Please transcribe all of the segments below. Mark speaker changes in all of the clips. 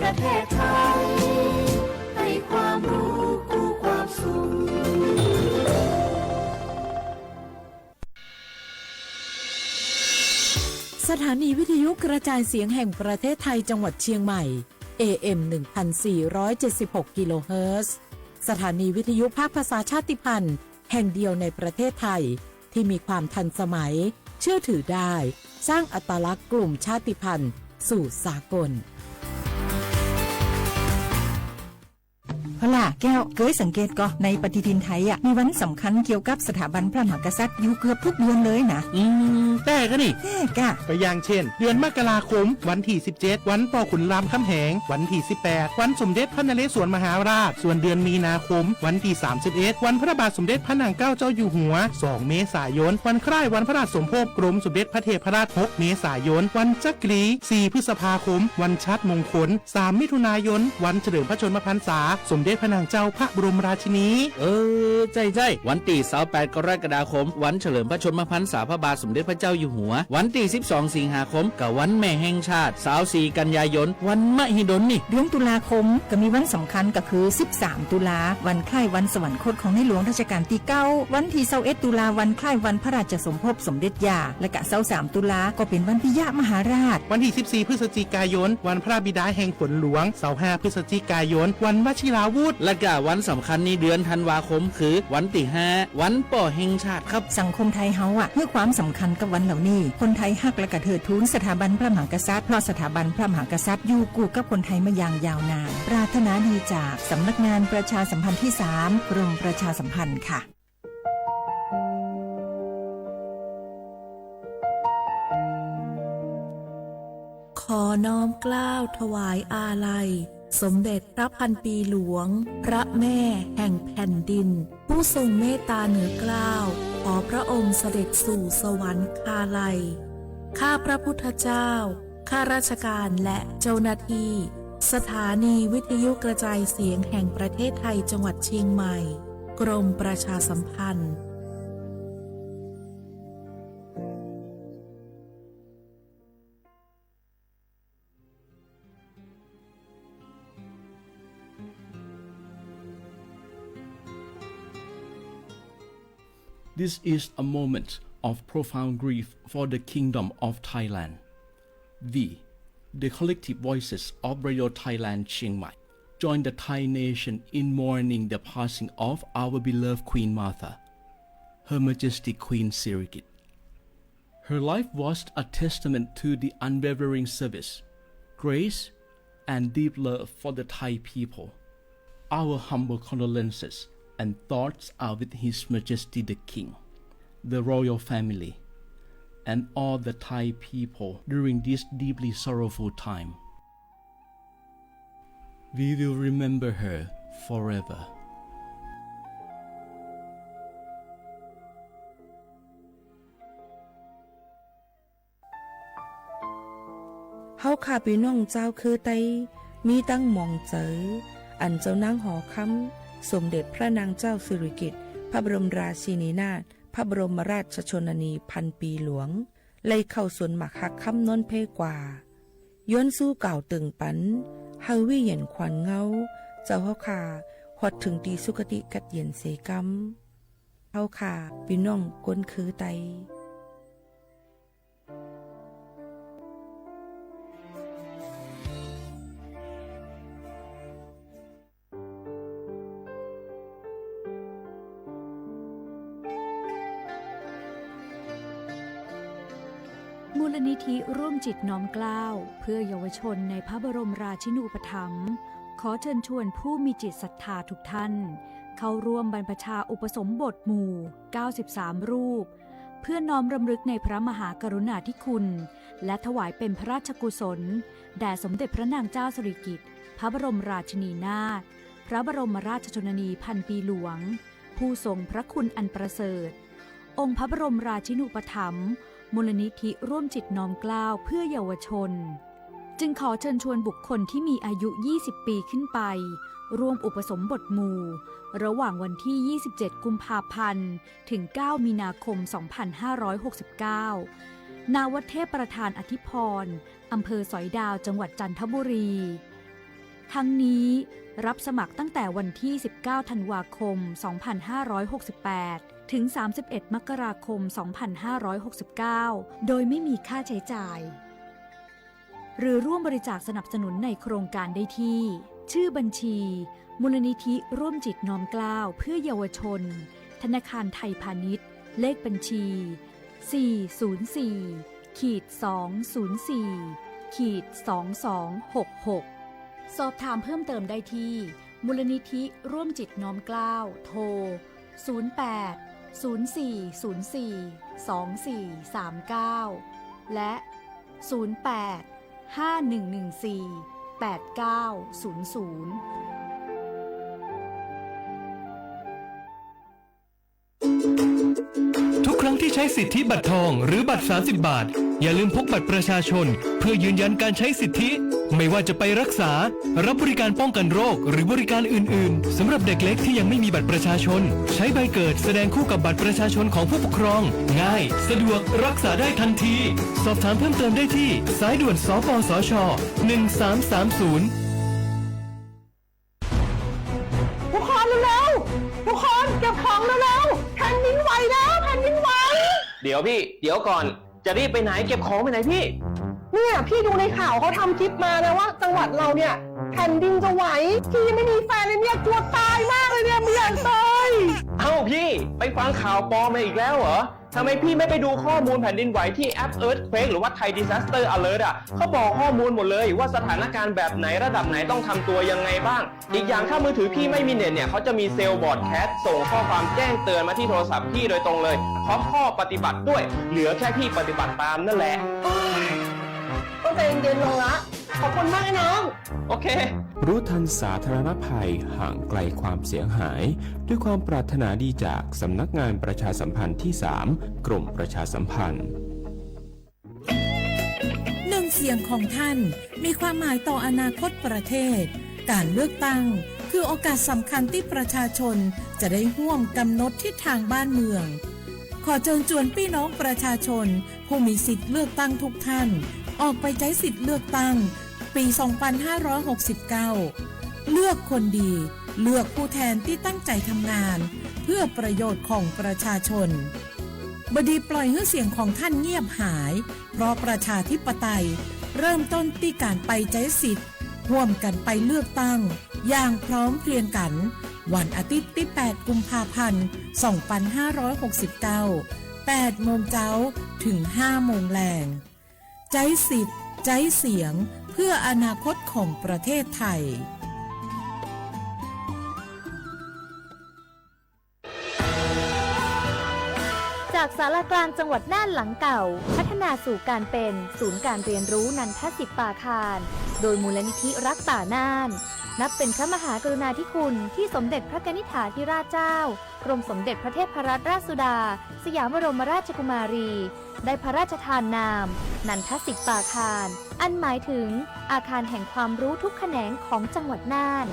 Speaker 1: ประเทศไทยให้ความรู้คู่ความสุข
Speaker 2: สถานีวิทยุกระจายเสียงแห่งประเทศไทยจังหวัดเชียงใหม่ AM 1476 กิโลเฮิรตซ์สถานีวิทยุภาคภาษาชาติพันธุ์แห่งเดียวในประเทศไทยที่มีความทันสมัยเชื่อถือได้สร้างอัตลักษณ์กลุ่มชาติพันธุ์สู่สากล
Speaker 3: พล่ะแก้วเคยสังเกตก็ในปฏิทินไทยมีวันสำคัญเกี่ยวกับสถาบันพระมหากษัตริย์อยู่เกือบทุกเดือนเลยนะ
Speaker 4: แต่ก็นี่
Speaker 3: แต่กะ
Speaker 4: ก็อย่างเช่นเดือนมกราคมวันที่17วันพ่อขุนรามคำแหงวันที่18วันสมเด็จพระนเรศวรมหาราชส่วนเดือนมีนาคมวันที่31วันพระบาทสมเด็จพระนางเกล้าเจ้าอยู่หัว2เมษายนวันคล้ายวันพระราชสมภพกรมสมเด็จพระเทพราช6เมษายนวันจักรี4พฤษภาคมวันชัดมงคล3มิถุนายนวันเฉลิมพระชนมพรรษาสมเด็จพระนางเจ้าพระบรมราชินี
Speaker 5: ใจวันที่28กรกฎาคมวันเฉลิมพระชนมพรรษาพระบาทสมเด็จพระเจ้าอยู่หัววันที่12สิงหาคมกับวันแม่แห่งชาติ24กันยายนวันมหิดลนี่
Speaker 3: เดือนตุลาคมก็มีวันสำคัญก็คือ13ตุลาวันคล้ายวันสวรรคตของในหลวงรัชกาลที่9วันที่21ตุลาวันคล้ายวันพระราชสมภพสมเด็จย่าและก็23ตุลาก็เป็นวันพิยะมหาราช
Speaker 4: วันที่14พฤศจิกายนวันพระบิดาแห่งฝนหลวง25พฤศจิกายนวันวชิราวุธ
Speaker 5: และก็วันสำคัญในเดือนธันวาคมคือวันที่5วันป่อแห่งชาติครับ
Speaker 3: สังคมไทยเฮาให้ความสำคัญกับวันเหล่านี้คนไทยฮักและก็เทิดทูนสถาบันพระมหากษัตริย์เพราะสถาบันพระมหากษัตริย์อยู่คู่กับคนไทยมาอย่างยาวนานปรารถนาดีจากสำนักงานประชาสัมพันธ์ที่3กรมประชาสัมพันธ์ค่ะ
Speaker 2: ขอน้อมเกล้าถวายอาลัยสมเด็จพระพันปีหลวงพระแม่แห่งแผ่นดินผู้ทรงเมตตาเหนือเกล้าขอพระองค์เสด็จสู่สวรรคาลัยข้าพระพุทธเจ้าข้าราชการและเจ้าหน้าที่สถานีวิทยุกระจายเสียงแห่งประเทศไทยจังหวัดเชียงใหม่กรมประชาสัมพันธ์
Speaker 6: This is a moment of profound grief for the Kingdom of Thailand. We, the collective voices of Radio Thailand Chiang Mai, join the Thai nation in mourning the passing of our beloved Queen Martha, Her Majesty Queen Sirikit. Her life was a testament to the unwavering service, grace, and deep love for the Thai people. Our humble condolences and thoughts are with His Majesty the King, the royal family, and all the Thai people during this deeply sorrowful time. We will remember her forever.
Speaker 7: เฮาข้าพี่น้องเจ้าคือไตมีตั้งหม่องเจออันเจ้านางหอคำสมเด็จพระนางเจ้าสิริกิติ์พระบรมราชินีนาถพระบรมราชชนนีพันปีหลวงเลยเข้าสวนหมักหักคำนนเพกว่าย้อนสู้เก่าตึงปันเฮาวิเย็นขวัญเงาเจ้าเฮาขาหอดถึงตีสุคติกัดเย็นเสกัมเฮาขาพี่น้องก้นคือไต
Speaker 8: มูลนิธิร่วมจิตน้อมเกล้าเพื่อเยาวชนในพระบรมราชินูปถัมภ์ขอเชิญชวนผู้มีจิตศรัทธาทุกท่านเข้าร่วมบรรพชาอุปสมบทหมู่93รูปเพื่อน้อมรำลึกในพระมหากรุณาธิคุณและถวายเป็นพระราชกุศลแด่สมเด็จพระนางเจ้าสิริกิติ์พระบรมราชินีนาถพระบรมราชชนนีพันปีหลวงผู้ทรงพระคุณอันประเสริฐองค์พระบรมราชินูปถัมภ์มูลนิธิร่วมจิตน้อมเกล้าเพื่อเยาวชนจึงขอเชิญชวนบุคคลที่มีอายุ20ปีขึ้นไปร่วมอุปสมบทหมู่ระหว่างวันที่27กุมภาพันธ์ถึง9มีนาคม2569ณ วัดเทพประธานอธิพรอำเภอสอยดาวจังหวัดจันทบุรี ทั้งนี้รับสมัครตั้งแต่วันที่ 19 ธันวาคม 2568 ถึง 31 มกราคม 2569 โดยไม่มีค่าใช้จ่าย หรือร่วมบริจาคสนับสนุนในโครงการได้ที่ ชื่อบัญชี มูลนิธิร่วมจิตน้อมเกล้าเพื่อเยาวชน ธนาคารไทยพาณิชย์ เลขบัญชี 404-204-2266 สอบถามเพิ่มเติมได้ที่ มูลนิธิร่วมจิตน้อมเกล้าโทร 08-0404-2439 และ 08-5114-8900
Speaker 9: ทุกครั้งที่ใช้สิทธิบัตรทองหรือบัตร30 บาทอย่าลืมพกบัตรประชาชนเพื่อยืนยันการใช้สิทธิไม่ว่าจะไปรักษารับบริการป้องกันโรคหรือบริการอื่นๆสำหรับเด็กเล็กที่ยังไม่มีบัตรประชาชนใช้ใบเกิดแสดงคู่กับบัตรประชาชนของผู้ปกครองง่ายสะดวกรักษาได้ทันทีสอบถามเพิ่มเติมได้ที่สายด่วนสปสช1330
Speaker 10: ทุกคนเร็วๆทุกคนเก็บของเร็วๆแผ่นดินไหวแล้วแผ่นดินไหว
Speaker 11: เดี๋ยวพี่เดี๋ยวก่อนจะรีบไปไหนเก็บของไปไหนพี่
Speaker 10: เนี่ยพี่ดูในข่าวเขาทำคลิปมานะว่าจังหวัดเราเนี่ยแผ่นดินจะไหวพี่ยังไม่มีแฟนเลยเนี่ยกลัวตายมากเลยเนี่ยไม่อยากตาย
Speaker 11: เอ้าพี่ไปฟังข่าวปลอมมาอีกแล้วเหรอทำไมพี่ไม่ไปดูข้อมูลแผ่นดินไหวที่แอป Earthquake หรือว่า Thai Disaster Alert อ่ะเขาบอกข้อมูลหมดเลยว่าสถานการณ์แบบไหนระดับไหนต้องทำตัวยังไงบ้างอีกอย่างถ้ามือถือพี่ไม่มีเน็ตเนี่ยเขาจะมีเซลล์บอร์ดแคสส่งข้อความแจ้งเตือนมาที่โทรศัพท์พี่โดยตรงเลยพร้อมข้อปฏิบัติด้วยเหลือแค่พี่ปฏิบัติตามนั่นแหละ
Speaker 10: ก็ใจเย็นๆลงละขอบคุณมากนะน้อง
Speaker 11: โอเค
Speaker 12: รู้ทันสาธารณภัยห่างไกลความเสียหายด้วยความปรารถนาดีจากสำนักงานประชาสัมพันธ์ที่ 3 กรมประชาสัมพันธ์
Speaker 2: หนึ่งเสียงของท่านมีความหมายต่ออนาคตประเทศการเลือกตั้งคือโอกาสสำคัญที่ประชาชนจะได้ร่วมกำหนดทิศทางบ้านเมืองขอเชิญชวนพี่น้องประชาชนผู้มีสิทธิ์เลือกตั้งทุกท่านออกไปใช้สิทธิ์เลือกตั้งปี 2569 เลือกคนดีเลือกผู้แทนที่ตั้งใจทำงานเพื่อประโยชน์ของประชาชนบดีปล่อยให้เสียงของท่านเงียบหายเพราะประชาธิปไตยเริ่มต้นที่การไปใช้สิทธิ์ร่วมกันไปเลือกตั้งอย่างพร้อมเพรียงกันวันอาทิตย์ที่ 8 กุมภาพันธ์ 2569 8 โมงเช้าถึง 5 โมงแลงใช้สิทธิ์ใช้เสียงเพื่ออนาคตของประเทศไทย
Speaker 13: จากศาลากลางจังหวัดน่านหลังเก่าพัฒนาสู่การเป็นศูนย์การเรียนรู้นันทศิษย์ปาคารโดยมูลนิธิรักป่าน่านนับเป็นพระมหากรุณาธิคุณที่สมเด็จพระกนิษฐาธิราชเจ้ากรมสมเด็จพระเทพรัตนราชสุดาสยามบรมราชกุมารีได้พระราชทานนามนันทศิษย์ปาคารอันหมายถึงอาคารแห่งความรู้ทุกแขนงของจังหวัดน่าน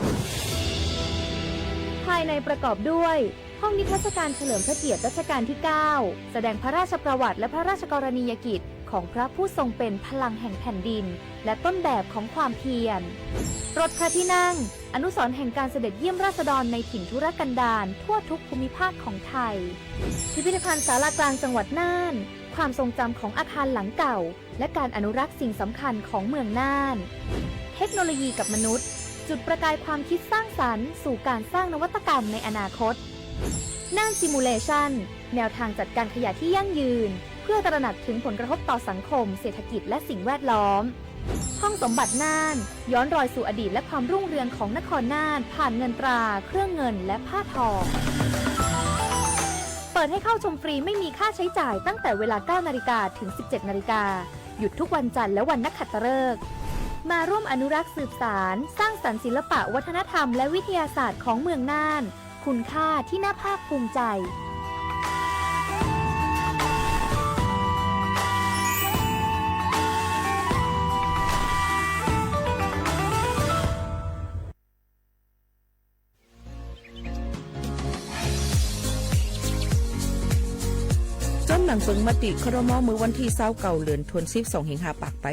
Speaker 13: ภายในประกอบด้วยห้องนิทรรศการเฉลิมพระเกียรติรัชกาลที่ 9 แสดงพระราชประวัติและพระราชกรณียกิจของพระผู้ทรงเป็นพลังแห่งแผ่นดินและต้นแบบของความเพียรรถพระที่นั่งอนุสรณ์แห่งการเสด็จเยี่ยมราษฎรในถิ่นทุรกันดารทั่วทุกภูมิภาคของไทยพิพิธภัณฑ์ศาลากลางจังหวัดน่านความทรงจำของอาคารหลังเก่าและการอนุรักษ์สิ่งสำคัญของเมืองน่านเทคโนโลยีกับมนุษย์จุดประกายความคิดสร้างสรรค์สู่การสร้างนวัตกรรมในอนาคตน่านซิมูเลชันแนวทางจัดการขยะที่ยั่งยืนเพื่อตระหนักถึงผลกระทบต่อสังคมเศรษฐกิจและสิ่งแวดล้อมห้องสมบัติน่านย้อนรอยสู่อดีตและความรุ่งเรืองของนครน่านผ่านเงินตราเครื่องเงินและผ้าทองเปิดให้เข้าชมฟรีไม่มีค่าใช้จ่ายตั้งแต่เวลา 9 นาฬิกาถึง 17 นาฬิกาหยุดทุกวันจันทร์และวันนักขัตฤกษ์มาร่วมอนุรักษ์สืบสานสร้างสรรค์ศิลปะวัฒนธรรมและวิทยาศาสตร์ของเมืองน่านคุณค่าที่น่าภาคภูมิใจ
Speaker 7: หนังเปิงมติครม.มือวันที่29 เดือนธันวาคม 12 สิงหาคม ปากไป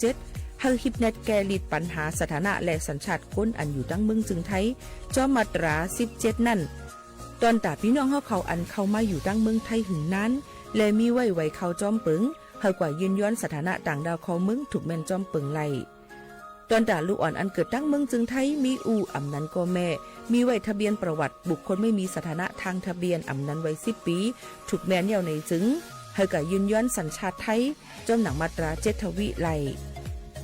Speaker 7: 67 เฮาฮิปเน็ตแกลิดปัญหาสถานะและสัญชาติคนอันอยู่ตั้งเมืองจึงไทยจอมาตรา17นั่นตอนตาพี่น้องเฮาเขาอันเข้ามาอยู่ตั้งเมืองไทยหึงนั้นและมีไว้เขาจอมปึงเฮากว่ายืนย้อนสถานะต่างดาวของเมืองถูกแม่นจอมปึงไล่ตอนตาลูกอ่อนอันเกิดตั้งเมืองจึงไทยมีอำนั้นก็แม่มีไว้ทะเบียนประวัติบุคคลไม่มีสถานะทางทะเบียนอำนั้นไว้10 ปีถูกแม่นเยาในจึงเฮากว่ายืนย้อนสัญชาติไทยจอมหนังมาตรา7ทวีไล่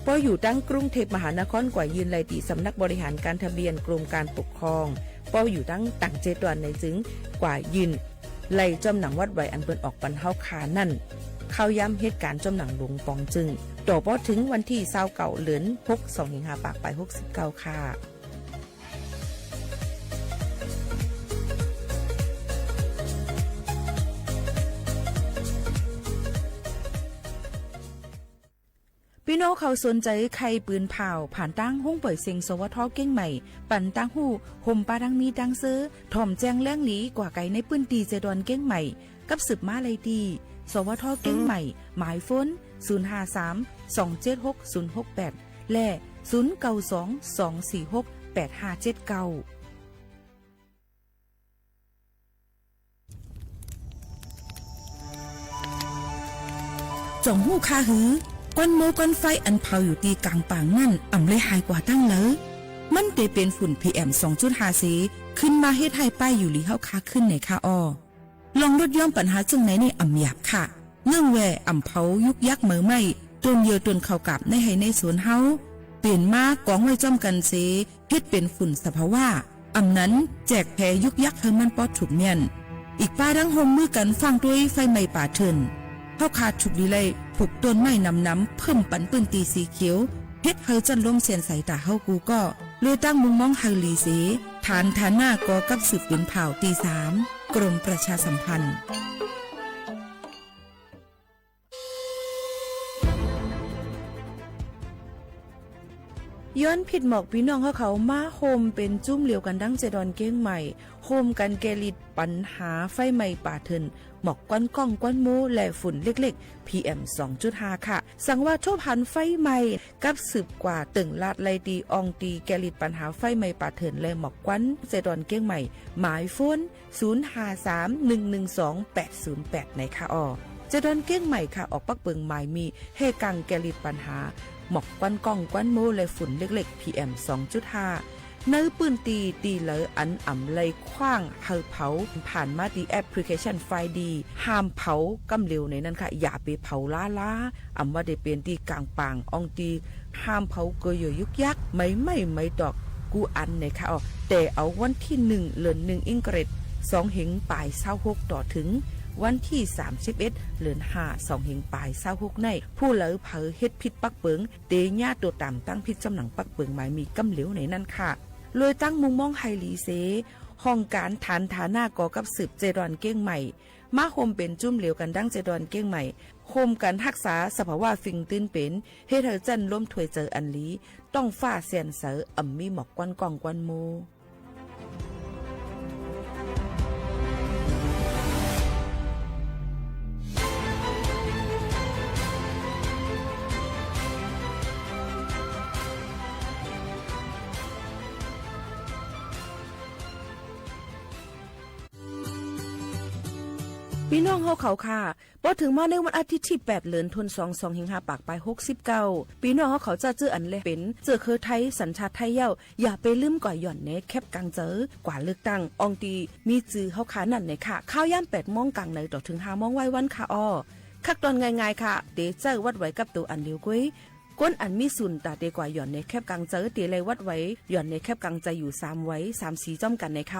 Speaker 7: พออยู่ตั้งกรุงเทพมหานครกว่ายืนไล่ตีสำนักบริหารการทะเบียนกรมการปกครองพออยู่ตั้งต่างเจดวนในจึงกว่ายืนไล่จอมหนังวัดไว้อันเปิ้นออกปันเฮาขานั่นเข้าย้ำเหตุการณ์จอมหนังหลวงปองจึงต่อพอถึงวันที่29เดือน6 25ปากไป69ค่ะพี่น้องเขาสนใจใครปืนเผาผ่านตั้งห้องปล่อยเสียงสวทเก้งใหม่ปั่นตั้งหูห่มปาดังมีดังซื้อถ่อมแจ้งแล้งหลีกว่าไก่ในปืนตีเจดอนเก้งใหม่กับสืบมาเลยดีสวทเก้งใหม่หมายฝน053-276-068และ0922468579จ่องหู้คาหือก้อนโมก้อนไฟอันเผาอยู่ตีกลางป่างนั่นอ่ำเลยหายกว่าตั้งเลยมันเตเป็นฝุ่น PM 2.5 สีขึ้นมาเฮ็ดให้ป้ายอยู่ลีเฮาคาขึ้นในคาออลองลดย่อมปัญหาจึงไหนในอ่ำหยาบค่ะเนื่องแว่อ่ำเผายุกยักเหมือไม่ต้นเยอะต้นเข้ากับในให้ในสวนเฮาเปลี่ยนมากองไว้จ้อมกันเสเฮ็ดเป็นฝุ่นสภาวะอ่ำนั้นแจกแผ่ยุกยักเฮามันปอดถูกเมียนอีกป้าดังห่มมือกันฟังด้วยไฟไหม้ป่าเถินเฮาขาดฉุกดีเลยผูกต้นไม้น้ำเพิ่มปันปืนตีสีเขียวเฮ็ดเฮาจันล้มเสียนสายตาเฮากูก็เลยตั้งมุงมองเฮาลีเสฐานหน้ากอกับสืบเป็นเผ่าตี3กรมประชาสัมพันธ์ย้อนผิดหมอกพี่น้องเขามาโฮมเป็นจุ้มเหลียวกันดังเจดอนเก้งใหม่โฮมกันแกลิดปัญหาไฟไหม้ป่าเถินหมอกก้อนก้องก้อนมูและฝุ่นเล็กๆ PM 2.5 ค่ะสั่งว่าโชพันไฟไหม้กับสืบกว่าตึงลาดไลดีอองตีแกลิดปัญหาไฟไหม้ป่าเถินและหมอกก้อนเจดอนเก้งใหม่หมายฝน053-112-808ในค่ะเจดอนเก้งใหม่ค่ะออกปักเปิงหมายมีเฮกังแกลิดปัญหาหมอกก้อนก้องก้อนโมและฝุ่นเล็กๆ PM 2.5 เนื้อปืนตีเหลออันอ่ำเลยคว้างเฮาเผาผ่านมาดีแอปพลิเคชันไฟดีห้ามเผากำเร็วในนั้นค่ะอย่าไปเผาล้าอ่ำว่าได้เป็นตีกลางปางอองตีห้ามเผาเกยยุกยักไม่ดอกกูอันในค่ะแต่เอาวันที่1เดือน1อิงเกรด2เหงปลาย26ต่อถึงวันที่31เดือน5 2เหงปลาย26ในผู้เหลอเผอเฮ็ดผิดปักเปิงเตญาตัวต่ำตั้งผิดจำหนังปักเปิงหมายมีกำเหลวในนั้นค่ะเลยตั้งมุงมองไฮลีเซห้องการฐานฐาหน้ากอกับสืบเจดอนเก้งใหม่มาโฮมเป็นจุ้มเหลวกันดังเจดอนเก้งใหม่โฮมกันรักษาสภาวะฟิงตื้นเป็นเฮ็ดให้จันล้มถวยเจออันลีต้องฟ้าเสียนเสออ่ำมีหมอกก้อนกองก้อนโมพี่น้องเฮาเขาค่ะพอถึงมาในวันอาทิตย์ที่8เดือนธันวาคม25ปากไป69พี่น้องเฮาเขาจะเจออันเลยเป็นเจอคือไทยสัญชาติไทยเย้าอย่าไปลืมก่อยหย่อนเนแคบกลางเจอกว่าเลือกตั้งอองตีมีจื้อเฮาขานั่นในค่ะข้าวย่ำ8:00 นกลางในต่อถึง5:00 นไว้วันค่ะคักตอนง่ายๆค่ะเดเจอวัดไว้กับตัวอันเดียวกุ้ยก้นอันมีสุนตาเตกว่าหย่อนในแคบกลางเจอเตเลยวัดไว้หย่อนในแคบกลางใจอยู่3ไว้3สีจ้อมกันในค่ะ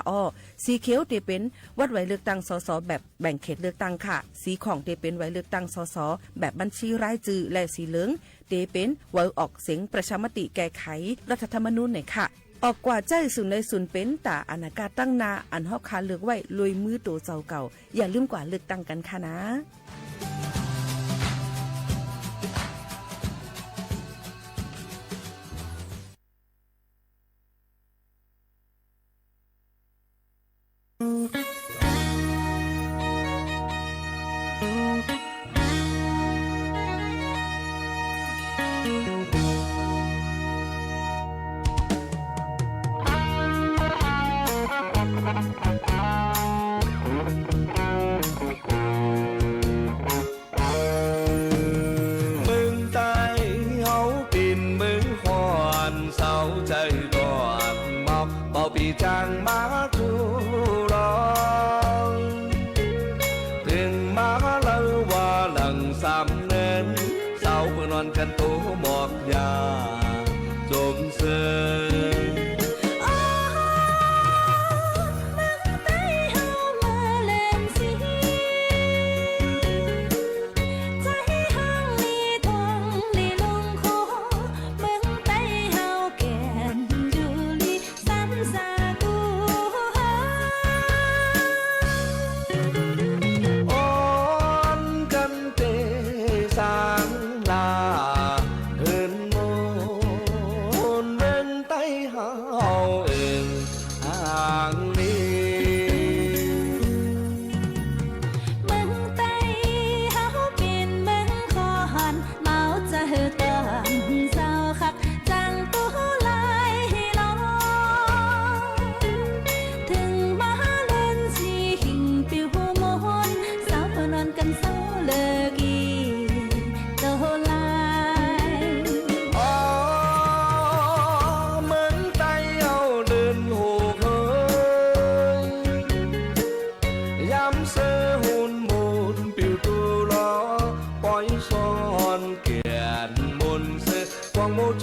Speaker 7: สีเขียวเตเป็นวัดไว้เลือกตั้งสสแบบแบ่งเขตเลือกตั้งค่ะสีของเตเป็นไว้เลือกตั้งสสแบบบัญชีรายชื่อและสีเหลืองเตเป็นไว้ออกเสียงประชามติแก้ไขรัฐธรรมนูญในค่ะออกกว่าใจสุนเลยสุนเป็นตาอนาคตตั้งนาอันฮอกคาเลือกไว้ลุยมือโตเจ้าเก่าอย่าลืมกว่าเลือกตั้งกันค่ะนะ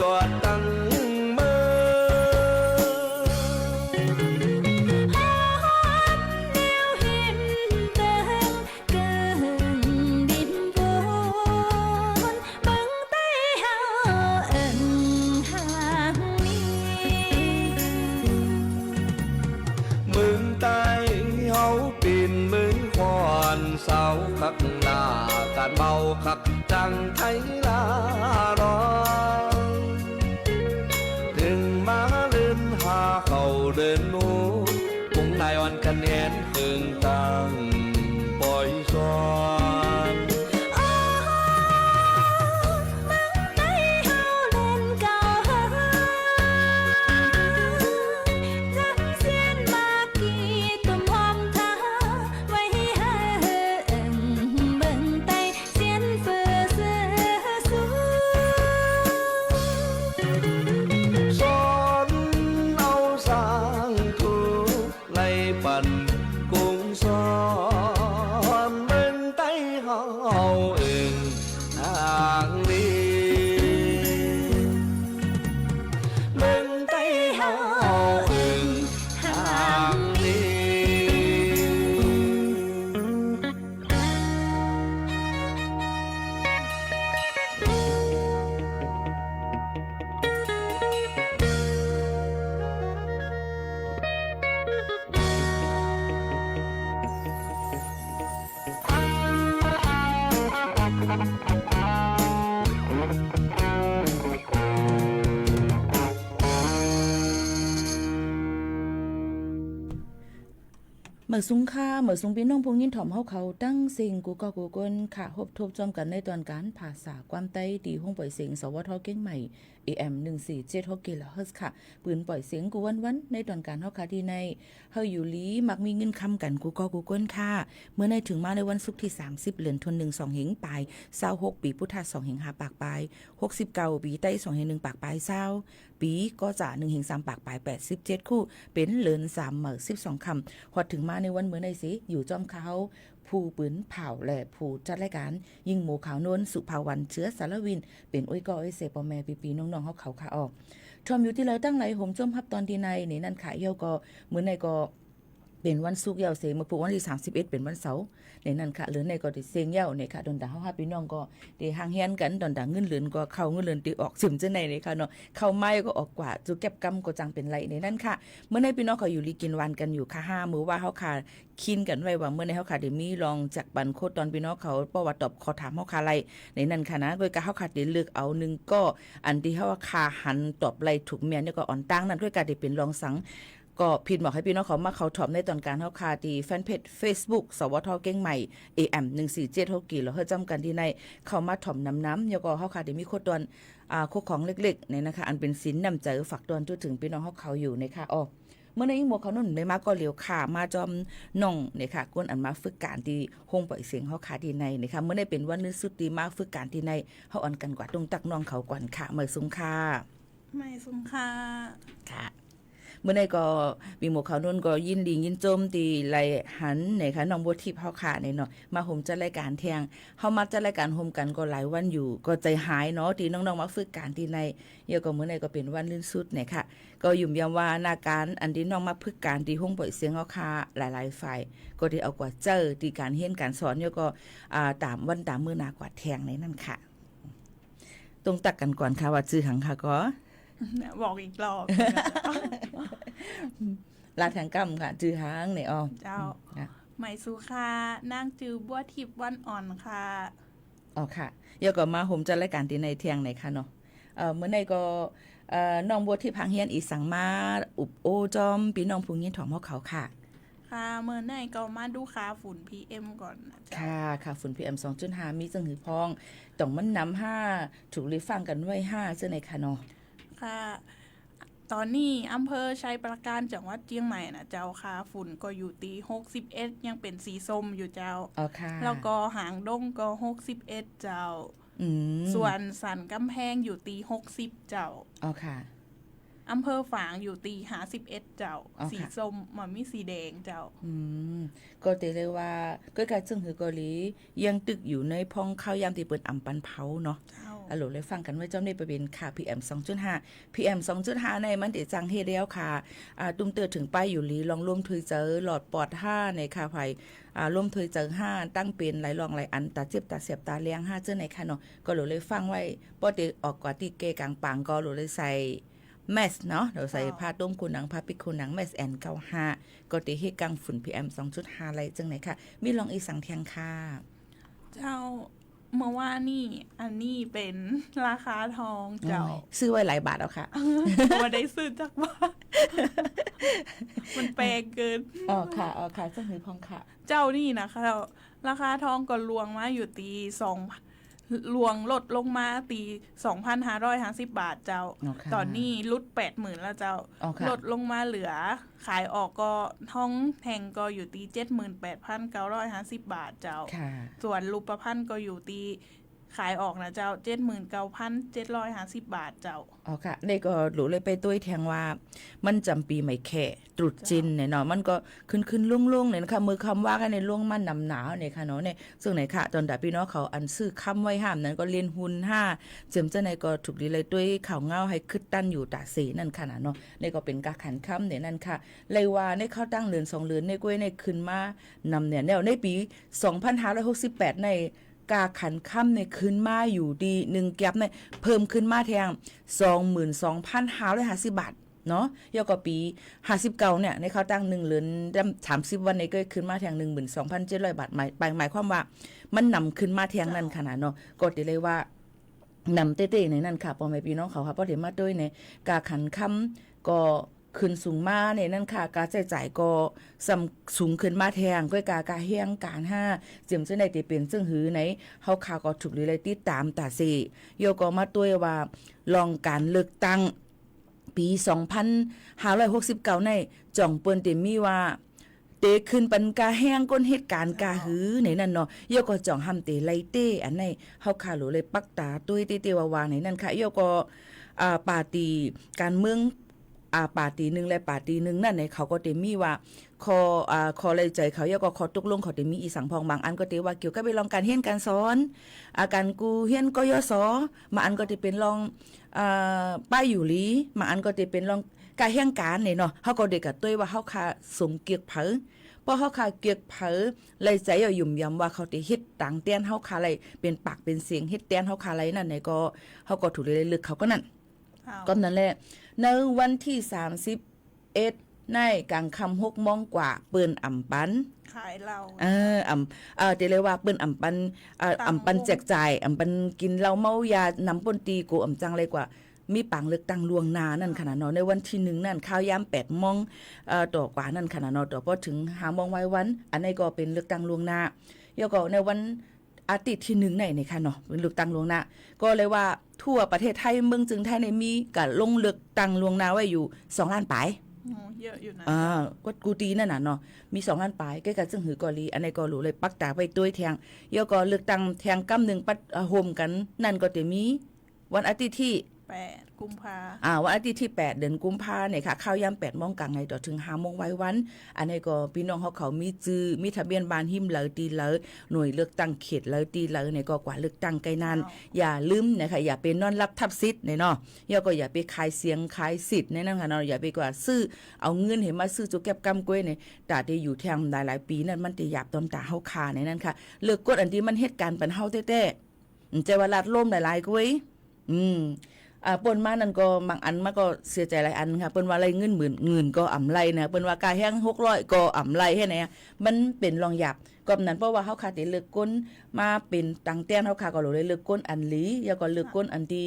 Speaker 14: จอดตั้งเมื่เสาคักหน้าการเบาคักจังไทยลารองถึงมาเลื่นหาเขาเดินนูมุงนายวันกันแหนเคืองตังปล่อยซอน
Speaker 7: เหมือซุ้งค่าเหมือซุ้งพี่น้องพงยินถ่อมเขาตั้งสิ่งกูก็กูก้นค่ะพบทบจอมกันในตอนการภาษาความใต้ดีห้องปล่อยเสียงสวทเก้งใหม่ AM 1476 กิโลเฮิรตซ์ค่ะปืนปล่อยเสียงกูวันในตอนการเฮาค่ะที่ในเฮาอยู่ลีมักมีเงินคำกันกูก็กูก้นค่ะเมื่อในถึงมาในวันศุกร์ที่30เดือนธันวาคม2เฮงปลาย26ปีพุทธศักราช2เฮง5ปากปลาย69ปีใต้2เฮง1ปากปลาย20ปีก็จะ1เฮง3ปากปลาย87คู่เป็นเลิน3เหมอ12คำฮอดถึงมาในวันเมื่อในสิอยู่จอมเขาผู้ปืนเผาและผู้จัดรายการยิงหมูขาวนวลสุภาวันเชื้อสารวินเป็นอ้อยกออ้อยเสปอแม่ปีๆน้องๆเขาค่ะออกชมอยู่ที่เราตั้งไหลห่มจมฮับตอนที่ในนี่นั่นค่ะเยาก็เหมือนในก็เป็นวันศุกร์ยาวเสมาผูกวันที่31เป็นวันเสาร์ในนั้นค่ะหรือในก็ได้เสียงยาวในค่ะดนตาเฮาพี่น้องก็ได้ห่างเฮียนกันดนตาเงินเหลือนก็เข้าเงินเหลือนติออกซึมจังไหนนี่ค่ะเนาะเข้าไม้ก็ออกกว่าจุเก็บกำก็จังเป็นไรในนั้นค่ะเมื่อในพี่น้องเขาอยู่ลีกินวันกันอยู่ค่ะ5มื้อว่าเฮาค่ะคินกันไว้ว่าเมื่อในเฮาค่ะได้มีลองจากบันโคตอนพี่น้องเขาประวัติตอบขอถามเฮาค่ะไรในนั้นค่ะนะโดยการเฮาค่ะได้เลือกเอา1ก็อันที่เฮาว่าค่าหันตอบไรถูกเมียนเนี่ยก็อ่อนตั้งนั้นด้วยการได้เป็นรองสังก็ผิดบอกให้พี่น้องเขามาเขาถอมในตอนการเฮาคาที่แฟนเพจ Facebook สวทเก้งใหม่ AM 1476กิโลเฮิรตซ์จำกันที่ในเข้ามาถอมน้ำแล้วก็เฮาคาได้มีโคตรโคของเล็กๆเนี่ยนะคะอันเป็นสินนำใจฝากตอนจนถึงพี่น้องเฮาเขาอยู่นะคะอ๋อเมื่อในหมวกเขานุ่นไม่มาก็เหลียวขามาจอมน้องเนี่ยค่ะก้นอันมาฝึกการที่ห้องปล่อยเสียงเฮาคาที่ในนะคะเมื่อได้เป็นวันนึกสุดดีมาฝึกการที่ในเฮาอ่อนกันกว่าตรงตักน้องเขาก่อนค่ะเมื่อสุงค่ะ
Speaker 15: ไม่สุงค่ะ
Speaker 7: ค่ะเมื่อใดก็มีหมู่เขานุ่นก็ยินดียินโจมตีไล่หันไหนคะน้องบัวทิพย์เฮาค่ะนี่เนาะมาห่มจัดรายการเที่ยงเฮามาจัดรายการห่มกันก็หลายวันอยู่ก็ใจหายเนาะที่น้องๆมาฝึกการที่ในเดี๋ยวก็มื้อใดก็เป็นวันลื่นสุดเนี่ยค่ะก็ยุ่มยามว่าหน้าการอันที่น้องมาฝึกการที่ห้องปล่อยเสียงเฮาค่ะหลายๆฝ่ายก็ได้เอากว่าเจอที่การเรียนการสอนเดี๋ยวก็ตามวันตามมื้อหน้ากว่าแทงในนั่นค่ะตรงตักกันก่อนค่ะว่าชื่อหังค่ะก็
Speaker 15: บอกอีกรอบ
Speaker 7: ลาทางกำค่ะจือหางเนี่ยอ๋อ
Speaker 15: เจ้าไหมสุค่ะนางจือบัวทิพย์วันอ่อนค่ะ
Speaker 7: อ๋อค่ะเดี๋ยวก็มาห่มจัดรายการที่ในเที่ยงไหนค่ะเนาะเมื่อในก็น้องบัวทิพย์พังเฮียนอีสังมาอุบโอจอมพี่น้องผู้ยินถอมเขาค่ะ
Speaker 15: ค่ะเมื่อในก็มาดูค่าฝุ่น PM ก่อนนะ
Speaker 7: ค่ะฝุ่น PM 2.5 มีจังหือพองต้องมันนำ5ถูกรีฟังกันไว้5ซึ่งในค่ะเนาะ
Speaker 15: ค่ะตอนนี้อำเภอชัยปราการจังหวัดเชียงใหม่นะเจ้าค่ะฝุ่นก็อยู่ตี61ยังเป็นสีส้มอยู่เจ้าแล้วก็หางดงก็61เจ้าส่วนสันกำแพงอยู่ตี60เจ้า
Speaker 7: ค่ะ
Speaker 15: อำเภอฝางอยู่ตี51เจ้าสีส้มมันมีสีแดงเจ้า
Speaker 7: ก็เตเลยว่าก็การซึ่งหือกอลียังตึกอยู่ในพองข้าวยามที่เปิดอ่ำปันเผาเนาะ อโหลเลยฟังกันไว้เจ้าในประเด็นค่ะ PM 2.5 PM 2.5 ในมันติจังเฮเดียวค่ะตุ้มเตือถึงป้ายอยู่ลีลองร่วมทุยเจอหลอดปอด5ในค่ะไผร่วมทุยเจอ5ตั้งเป็นหลายรองหลายอันตาเจ็บตาเสียบตาเลี้ยง5เจ้าในค่ะเนาะก็โหลเลยฟังไว้ป้อติออกกว่าติเกกลางปางก็โหลเลยใส่แมสเนาะเดี๋ยวใส่ผ้าต้มคูหนังผ้าปิดคูหนังแมสแอน95ก็ติเฮกังฝุ่น PM 2.5 อะไรจังไหนค่ะมีลองอีสังเทียงค่ะ
Speaker 15: เจ้าเมื่อว่านี่อันนี้เป็นราคาทองเจ้า
Speaker 7: ซื้อไว้หลายบาทแล้วค่ะ
Speaker 15: ว่าได้ซื้อจากบ้านมันแพงเกิน
Speaker 7: ค่ะจังหือพองค่ะ
Speaker 15: เจ้านี่นะคะราคาทองก็ลวงมาอยู่ตี2ลวงลดลงมาตี 2,550 บาทเจ้าตอนนี้ลุด 80,000 แล้วเจ้าลดลงมาเหลือขายออกก็ท้องแพงก็อยู่ตี 78,950 บาทเจ้าส่วนรูปพรรณก็อยู่ตีขายออกนะเจ้า 79,750 บาทเจ้า
Speaker 7: ค่ะนี่ก็รู้เลยไปตุ้ยแทงว่ามันจำปีใหม่แค่ตรุษจีนเนี่ยเนาะมันก็ขึ้นลุ่งๆเนี่ยนะคะมือคำว่ากันในล่วงมันนำหนาวเนี่ยค่ะเนาะเนี่ยซึ่งไหนค่ะตอนดาพี่น้องเขาอันซื้อคำไว้ห้ามนั้นก็เรียนหุ้น5เจิมเจ้าในก็ถูกดีเลยตุ้ยข่าวเงาให้คึดตั้นอยู่ตาสีนั่นค่ะเนาะนี่ก็เป็นการขันคำเนี่ยนั่นค่ะเลยว่าในเข้าตั้งเรือน2เรือนในกล้วยในขึ้นมานำเนี่ยในปี 2568 ในกาขันค่ำในคืนมาอยู่ดี1แก็บเนี่ยเพิ่มขึ้นมาแทง 22,550 บาทเนาะยกว่าปี59เนี่ยในเขาตั้ง1เดือน30วันในก็ขึ้นมาแทง 12,700 บาทหมายความว่ามันนำขึ้นมาแทงนั่นขนาดเนาะก็ได้เลยว่านำเต้ๆในนั่นค่ะพ่อแม่พี่น้องเขาค่ะเพราะเดี๋ยวมาด้วยในกาขันค่ำก็ขึ้นสูงมาเนี่ยนั่นค่ะการใช้จ่ายก็สูงขึ้นมาแทงก้อยกาเฮียงการ5เจิมเจ้าในติเป็นซึ่งหือในเฮาข่าวก็ถูกเลยติดตามตาสิโยก็มาด้วยว่าลองการเลือกตั้งปี 2569 ในจ่องเปิ้นเต็มมีว่าเตขึ้นปันกาแห้งก้นเหตุการณ์กาหือในนั่นเนาะโยก็จ่องห้ำเตไลเต้อันในเฮาข่าวเลยปักตาตุ้ยเตวาในนั่นค่ะโยก็ปาร์ตี้การเมืองปาร์ตี้นึงและปาร์ตี้นึงนั่นในเขาก็เต็มมีว่าคอเลยใจเขายก็ขอตกลงเขาเต็มมีอีสังพองบางอันก็เตว่าเกี่ยวกับไปลองการเรียนการสอนการกูเรียนกยศมาอันก็จะเป็นลองป้ายอยู่ลีมาอันก็จะเป็นลองการเรียนการเนี่ยเนาะเฮาก็เด็กกับตุ้ยว่าเฮาคาสมเกียรติเผอเพราะเฮาคาเกียรติเผอเลยใจเอายุ่มยำว่าเขาติเฮ็ดต่างเตียนเฮาคาอะไรเป็นปากเป็นเสียงเฮ็ดเตียนเฮาคาอะไรนั่นเนี่ยก็เฮาก็ถูกเลยลึกเขาก็นั่นก็นั่นแหละในวันที่31ในกลางค่ำ6 โมงกว่าเปิ้นอ่ำปัน
Speaker 15: ขายเหล้า
Speaker 7: เดี๋ยวเลยว่าเปิ้นอ่ำปันอ่ำปันแจกจ่ายอ่ำปันกินเหล้าเมายานำปนตีกูอ่ำจังเลยกว่ามีปังเลือกตั้งล่วงหน้านั่นขนาดเนาะในวันที่1นั่นข้าวยาม8 โมงต่อกว่านั่นขนาดเนาะต่อพอถึง5 โมงไว้วันอันนี้ก็เป็นเลือกตั้งล่วงหน้าแล้วก็ในวันอาทิตย์ที่1ในค่ะเนาะเป็นเลือกตั้งล่วงหน้าก็เลยว่าทั่วประเทศไทยเมืองจึงไทยในมีการลงเลือกตั้งล่วงหน้าไว้อยู่2 ล้านปลาย
Speaker 15: เยอะอยู่นะ
Speaker 7: ก็กูตีนั่นน่ะเนาะมี2 ล้านปลายใกล้กันซึ่งหือกอลีอันนี้ก็รู้เลยปักตาไปด้วยแทงแล้วก็เลือกตั้งแทงกำนึงปัดโฮมกันนั่นก็จะมีวันอาทิตย์ที่
Speaker 15: 8 กุมภา
Speaker 7: วันอาทิตย์ที่8 เดือนกุมภาเนี่ยค่ะข้าวยาม8 โมงกลางไงต่อถึง5 โมงไว้วันอันนี้ก็พี่น้องเขามีจื้อมีทะเบียนบ้านหิมเหลอตีเหลอหน่วยเลือกตั้งเขตเหลอตีเหลอเนี่ยก็กว่าเลือกตั้งไกลนานอย่าลืมนะคะอย่าไปนอนรับทับสิทธิ์เนาะย่อก็อย่าไปขายเสียงขายสิทธิ์ในนั่นค่ะเนาะอย่าไปกว่าซื้อเอาเงินเห็นมาซื้อจุกแก็บกำกล้วยเนี่ยตาที่อยู่แทงหลายปีนั่นมันจะหยาบตอนตาเฮาคาในนั้นค่ะเลิกกดอันที่มันเหตุการณ์ปันเฮาแท้ๆใจว่าลาดล่มหลายๆกล้วยปนมานั่นก็บางอันมันก็เสียใจหลายอันค่ะเปิ้นว่าไรเงินหมื่นก็อ่ำไรนะเปิ้นว่ากาแห้ง600ก็อ่ำไรให้ไหนมันเป็นรองหยับก็นั้นเพราะว่าเฮาขาดเลือกก้นมาเป็นตังแต้นเฮาขาก็เลยเลือกก้นอันหลีแล้วก็เลือกก้นอันที่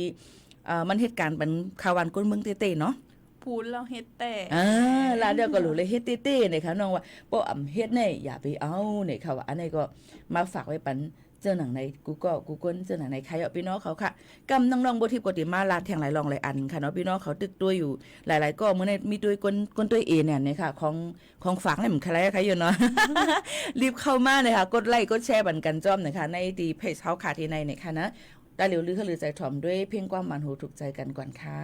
Speaker 7: มันเหตุการณ์เป็นข่าววันก้นเมืองเต้ๆเนาะ
Speaker 15: พูดแล้วเฮ็ดแต่
Speaker 7: ลาเดียวก็รู้เลยเฮ็ดเต้ๆเนี่ยค่ะน้องว่าบ่อ่ำเฮ็ดเนี่ยอย่าไปเอาเนี่ยค่ะว่าอันนี้ก็มาฝากไว้ปันเจ้าหนังในกูเกิลเจ้าหนังในใครเอาพี่น้องเขาค่ะกำน้องๆบ่ทิพย์กติมาลาดแทงหลายรองหลายอันค่ะเนาะพี่น้องเขาตึกตัวอยู่หลายๆก็มื้อนี้มีตัวก้นตัวเอเนี่ยค่ะของฝากนี่มันใครอยู่เนาะ รีบเข้ามาเลยค่ะกดไลค์กดแชร์บันกันจ้อมนะคะในดีเพจเฮาค่ะที่ในเนี่ยค่ะนะตาเหลียวลือใจถ่อมด้วยเพียงความหวานหูถูกใจกันก่อนค่ะ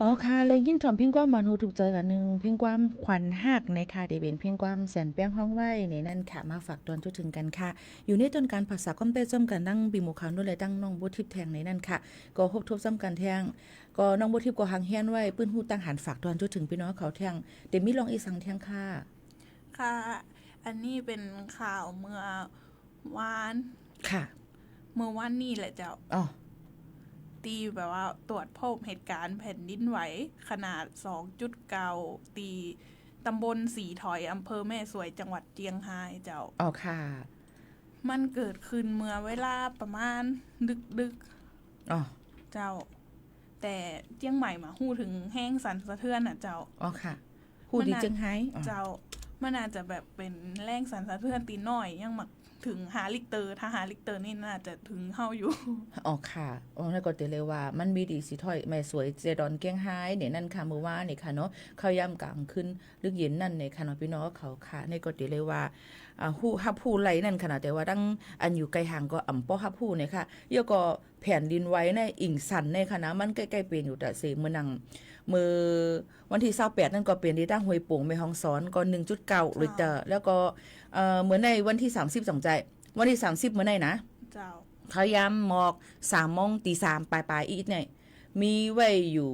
Speaker 16: อ๋อค่ะเลยยิ่งถอมเพียงความมันหูถูกใจกันนึงเพียงความขวัญหักในค่ะเดเป็นเพียงความแสนแป้งห้องไว้ในนั่นค่ะมาฝากตอนจุดถึงกันค่ะอยู่ในต้นการภาษาก้อมเต้จมกันนั่งบีหมู่ขาวนู่นเลยตั้งน้องบุทิพย์แทงในนั่นค่ะก็ฮบทบซ้ำกันแทงก็น้องบุทิพย์ก็หางเฮียนไว้ปื้นหูตั้งหันฝากตอนจุดถึงพี่น้องเขาแทงเดมีลองอีสังแทงค่ะ
Speaker 15: ค่ะอันนี้เป็นข่าวเมื่อวาน
Speaker 16: ค่ะ
Speaker 15: เมื่อวานนี่แหละเจ้า
Speaker 16: อ๋อ
Speaker 15: ตีแบบว่าตรวจพบเหตุการณ์แผ่นดินไหวขนาด 2.9 ตีตำบลสีถอยอำเภอแม่สวยจังหวัดเจียงไฮ้เจ้า
Speaker 16: อ๋อค่ะ
Speaker 15: มันเกิดขึ้นเมื่อเวลาประมาณดึก
Speaker 16: อ๋อ
Speaker 15: เจ้าแต่เจียงใหม่มาฮู้ถึงแห้งสั่นสะเทือนอ่ะเจ้า
Speaker 16: อ๋อค่ะฮู้ดีเจียงไฮ้
Speaker 15: เจ้ามันอาจจะแบบเป็นแรงสั่นสะเทือนตีน้อยยังมักถึง5 ลิกเตอร์ถ้า5 ลิกเตอร์นี่น่าจะถึงเฮาอยู่
Speaker 16: อ๋อค่ะอ๋อแล้วก็เตเลยว่ามันมีดีสิถอยแม่สวยเจดอนเกียงไฮ้เนี่ยนั่นค่ะมื้อวานนี่ค่ะเนาะเข้าย่ำกลางขึ้นลึกเย็นนั่นเนี่ยค่ะเนาะพี่น้องเขาค่ะในก็เตเลยว่าฮู้ฮับฮู้ไหลนั่นขนาดแต่ว่าดังอันอยู่ไกลห่างก็อ่ำป้อฮับฮู้เนี่ยค่ะเยอะก็แผ่นดินไหวในอิงสันในค่ะนะมันใกล้ๆเป็นอยู่แต่สิมื้อนังมือวันที่28นั่นก็เป็นที่ตั้งห้วยโป่งแม่ฮ่องสอนก็ 1.9 ลิตรแล้วก็เหมือนในวันที่30สองใจวันที่30เมื่อไหร่นะ
Speaker 15: เจ้า
Speaker 16: พยายามหมอก3 โมงตี 3ปลายๆอีกเนี่ยมีไว้อยู่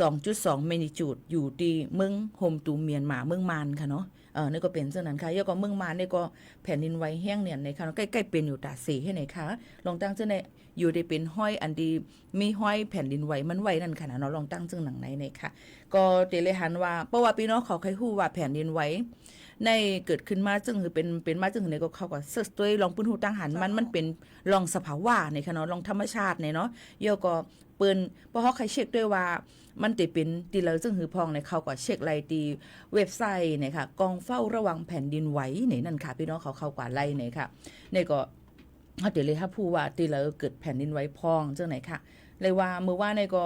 Speaker 16: 2.2 แมกนิจูดอยู่ที่เมืองโฮมตูเมียนมาเมืองมานค่ะเนาะนี่ก็เป็นเช่นนั้นค่ะแล้วก็เมืองมานนี่ก็แผ่นดินไหวแห้งเนี่ยในค่ะใกล้ๆเป็นอยู่ตาสีให้ไหนคะลองตั้งเจ้าในอยู่ได้เป็นห้อยอันดีมีห้อยแผ่นดินไหวมันไหวนั่นค่ะเนาะลองตั้งจึงหนังไหนในค่ะก็เตเลยหันว่าเพราะว่าพี่น้องเขาเคยฮู้ว่าแผ่นดินไหวในเกิดขึ้นมาจึงคือเป็นมาจึงในก็เขาก็เสิร์ชตัวลองปืนหูตั้งหันมันเป็นลองสภาวะในค่ะเนาะลองธรรมชาติในเนาะเยอะก็ปืนเพราะเขาใครเช็คด้วยว่ามันติเป็นตีแล้วจึงหือพองในเขาก็เช็คไล่ตีเว็บไซต์เนี่ยค่ะกองเฝ้าระวังแผ่นดินไหวในนั่นค่ะพี่น้องเขากว่าไล่เนี่ยค่ะเนี่ยก็เขาเดี๋ยวเลยถ้าพูดว่าตีแล้วเกิดแผ่นดินไหวพองจังไหนค่ะเลยว่าเมื่อว่าในก็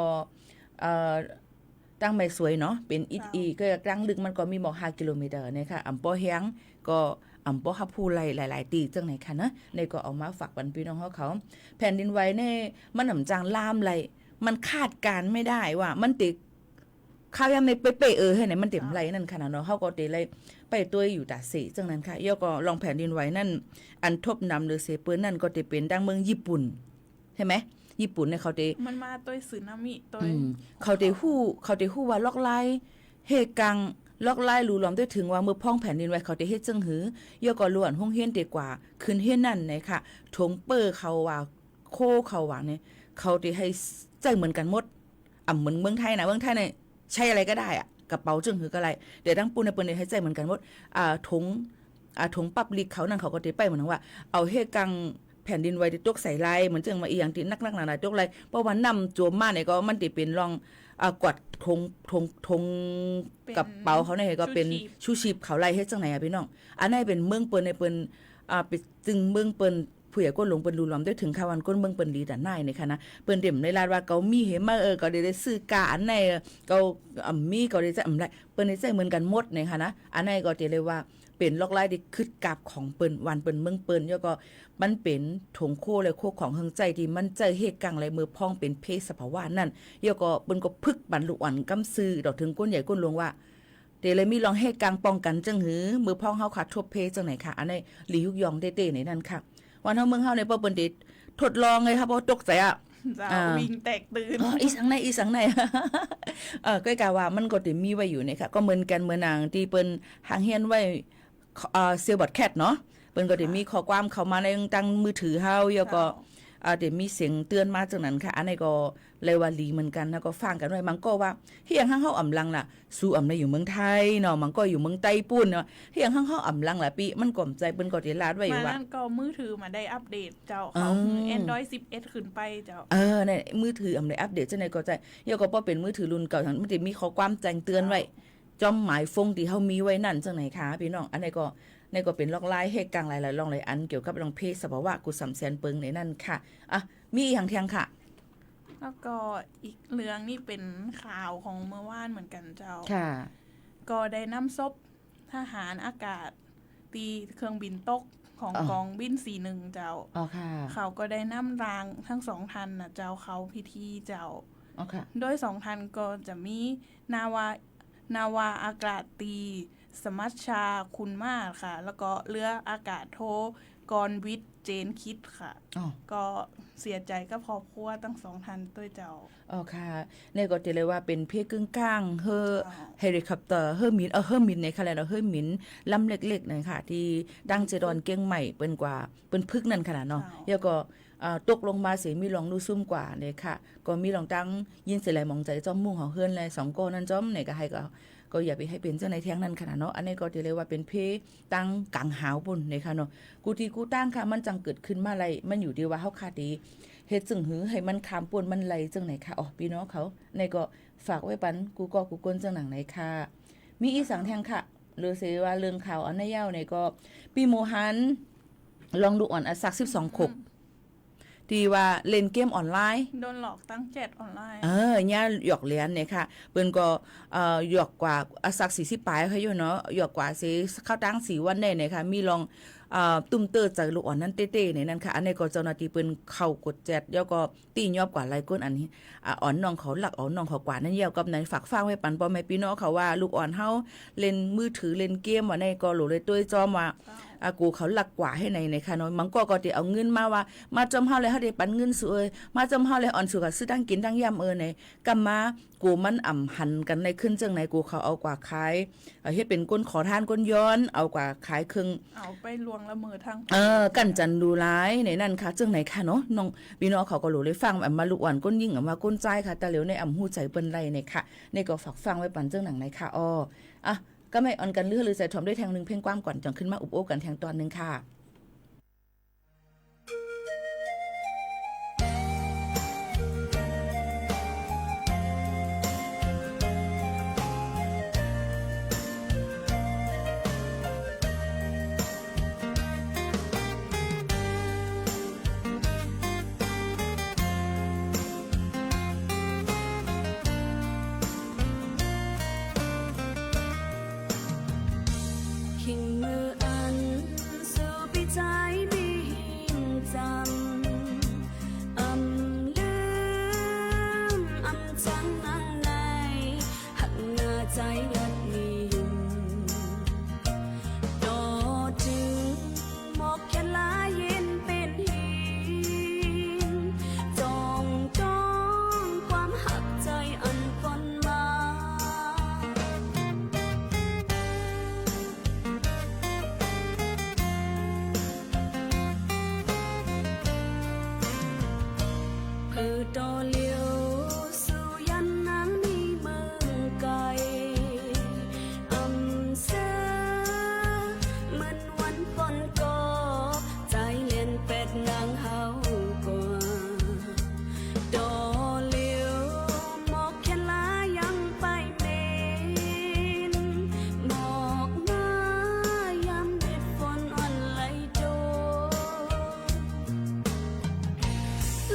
Speaker 16: ตั้งไม่สวยเนาะเป็นอีก็ตั้งลึกมันก็มีหมอก5 กิโลเมตรเนี่ยค่ะอำป้อแห้งก็อำป้อฮับพูไล่หลายๆตีจังไหนค่ะนะในก็เอามาฝากบรรพี่น้องเขาแผ่นดินไหวเนี่ยมันหนำจางล่ามไหลมันคาดการไม่ได้ว่ามันติข้าวยามในเป๊ะให้ไหนมันเต็มไรนั่นค่ะเนาะเฮาก็เตเลยไปตัวอยู่ตาสีจังนั้นค่ะย่อก็ลองแผ่นดินไหวนั่นอันทบนำหรือเสเปิ้นนั่นก็จะเป็นดังเมืองญี่ปุ่นใช่ไหมญี่ปุ่นเนี่ยเขาเต
Speaker 15: มันมาตัวสึนามิตัว
Speaker 16: เขาเตฮู้ว่าล็อกไล่เฮกังล็อกไล่รู้ล้อมได้ถึงว่าเมื่อพ้องแผ่นดินไหวเขาเตเฮ็ดจังหือย่อก็ล้วนห้องเฮียนเตกว่าขึ้นเฮียนนั่นเนี่ยค่ะถงเปอร์เขาว่าโคเขาว่าเนี่ยเขาเตให้ใจเหมือนกันหมดเหมือนเมืองไทยนะเมืองไทยเนี่ยใช้อะไรก็ได้อะกระเป๋าจึงหือก็ไรเดี๋ยวตั้งปูนในเปิ้นให้ใจเหมือนกันหมดถงปับลิกเขานั่นเขาก็ติไปเหมือนว่าเอาเฮกังแผ่นดินไหวที่ตกใส่ไหลเหมือนจังมาอีหยังที่นักๆหนาๆตกไหลเพราะว่านำโจมมาเนี่ยก็มันติเป็นรองกวาดทงกระเป๋าเขาเนี่ยก็เป็นชูชีพเขาไหลเฮ็ดจังไหนอ่ะพี่น้องอันนี้เป็นเมืองเปิ้นในเปิ้นไปจึงเมืองเปิ้นผู้ใหญ่ก้นหลงเปิ้นรู้ล้อมได้ถึงข่าววันก้นเมืองเปิ้นดีแต่นายนี่ค่ะนะเปิ้นเต็มในลาดว่าเขามีเหมาก็ได้ซื้อกาอันไหนเขามีก็ได้จะไรเปิ้นได้ใช้เหมือนกันหมดนี่ค่ะนะอันไหนก็จะเลยว่าเป็นล็อกไล่ที่คึดกาบของเปิ้นวันเปิ้นเมืองเปิ้นแล้วก็มันเป็นถงโคเลยโคของเฮงใจที่มันใจเฮกังไหลมือพองเป็นเพศสภาวะนั่นแล้วก็เปิ้นก็พึกบรรลุอันกำซื้อดอกถึงก้นใหญ่ก้นหลวงว่าเตเลยมีลองเฮกังป้องกันจังหือมือพองเฮาขาดทบเพจังไหนค่ะอันนี้หลียุกยองเต้ๆในนั่นค่ะวันเฮาเมืองเฮาในเปิ้นติดทดลองเลยครับบ่ตกใจอ่ะ
Speaker 15: วิ่งแตกตื่น
Speaker 16: อีสังในก็กะว่ามันก็สิมีไว้อยู่นี่ค่ะก็เหมือนกันเหมือนนางที่เปิ้นหางเฮียนไว้เซลบอดแคทเนาะเปิ้นก็ได้มีข้อความเข้ามาในตั้งมือถือเฮาแล้วก็ได้มีเสียงเตือนมาจังนั้นค่ะอันนี้ก็เลยว่าลีเหมือนกันแล้วก็ฟังกันไว้มันก็ว่าเฮียงเฮาอำลังล่ะสู้อำได้อยู่เมืองไทยเนาะมันก็อยู่เมืองไต้ปุ่นเนาะเฮียงเฮาอำลังล่ะปีมันกล่อมใจเปิ้นก็ได้ลาดไว้ว่า
Speaker 15: มันก็มือถือมาได้อัปเดตเจ้าเขา Android 11ขึ้นไปเจ้า
Speaker 16: เนี่ยมือถืออำได้อัปเดตจังได๋ก็ใจเดี๋ยวก็บ่เป็นมือถือรุ่นเก่ามันสิมีข้อความแจ้งเตือนไว้จอมหมายฟงที่เฮามีไว้นั่นจังไหนคะพี่น้องอันนี้ก็เป็นล็อกไลน์ให้กลางหลายๆลองหลายอันเกี่ยวกับลองเพศสภาวะกุสำแสนเปิงในนั่นค่ะมีอีกอย่างเทียงค่ะ
Speaker 15: แล้วก็อีกเรื่องนี่เป็นข่าวของเมื่อวานเหมือนกันเจ้า
Speaker 16: ค่ะ
Speaker 15: ก็ได้นำศพทหารอากาศตีเครื่องบินตกของกองบิน41เจ้า
Speaker 16: ค่ะ
Speaker 15: เขาก็ได้นำรางทั้ง2ท่านน่ะเจ้าเขาพิธีเจ้า โดย2ท่านก็จะมีนาวาอากาศตรีสมัชชาคุณมากค่ะแล้วก็เรืออากาศโทกรวิทย์เจนคิดค่ะก็เสียใจกับครอบครัวทั้ง2ท่านด้วยเจ้า
Speaker 16: ค่ะนี่ก็จะเลยว่าเป็นเพียกึ่งกลางเฮลิคอปเตอร์เฮอร์มินในคะแนนเฮอร์มินลำเล็กๆนะคะที่ดังเจดอนเก้งใหม่เป็นกว่าเป็นพึกนั่นขนาดเนาะแล้วก็ตกลงมาเสียมีลองดูซุ่มกว่าเนี่ยค่ะก็มีลองตั้งยินเสียไหลมองใจจ้อมมุ่งของเฮือนเลย2ก้อนนั้นจ้อมเนี่ยก็ให้ก็อย่าไปให้เป็นเจ้าในแท้งนั้นขนาดเนาะอันนี้ก็จะเรียกว่าเป็นเพตั้งกลางหาวปุ่นเนี่ยค่ะเนาะกูที่กูตั้งค่ะมันจังเกิดขึ้นมาไรมันอยู่ดีว่าเฮาขาดดีเฮ็ดจึงหือให้มันคามป่วนมันไหลจังไหนค่ะพี่น้องเขาในก็ฝากไว้ปันกูก็กูก้นจังหนังไหนค่ะมีอีสังแทงค่ะหรือเสว่าเรื่องข่าวอันในยาวในก็ปีโมหันลองดูอ่อนอัสัก12 ขบที่ว่าเล่นเกมออนไลน์
Speaker 15: โดนหลอกตั้ง7ออนไลน์
Speaker 16: เนี่ยหยอกเลียนเนี่ยค่ะเปิ้นก็หยอกกว่าอัสัก40ปลายเขาอยู่เนาะหยอกกว่าสิเข้าตั้ง4วันได้เนี่ยค่ะมีลองตุ้มเตอร์จากลูกอ่อนนั้นเต้ๆในนั้นค่ะอันนี้ก็เจ้าหน้าที่เปิ้นเข้ากดแจดแล้วก็ตียอบกว่าหลายก้นอันนี้อ่อนน้องเขาหลักอ่อนน้องเขากว่านั้นเยี่ยวกับนั้นฝากฟังไว้ปันพ่อแม่พี่น้องเขาว่าลูกอ่อนเฮาเล่นมือถือเล่นเกมว่าในก็หลูเลยด้วยจอมว่ากูเขาหลักกว่าให้ในค่ะเนาะมันก็สิเอาเงินมาว่ามาจอมเฮาเลยเฮาได้ปันเงินสู้มาจอมเฮาเลยอ่อนสู้ก็ซื้อตั้งกินตั้งย่ำในกำมากูมันอ่ำหันกันในขึ้นจังไหนกูเขาเอากว่าขายเฮ็ดเป็นก้นขอทานก้นย้อนเอากว่าขายครึ่ง
Speaker 15: เอาไปลวงละเมอทาง
Speaker 16: กันจันดูร้ายในนั่นค่ะจังไหนค่ะเนาะน้องพี่น้องเขาก็รู้เลยฟังมาลูกอ่อนก้นยิ่งมาก้นใจค่ะแต่เหลียวในอ่ำหูใจเปิ้นไรเนี่ยค่ะนี่ก็ฝากฟังไว้ปันจังหนังไหนค่ะก็ไม่อ่อนกันเลือหรือใส่ถ่อมด้วยแทงนึงเพ่งกว้างก่อนจังขึ้นมาอุบโอ้กันแทงตอนนึงค่ะ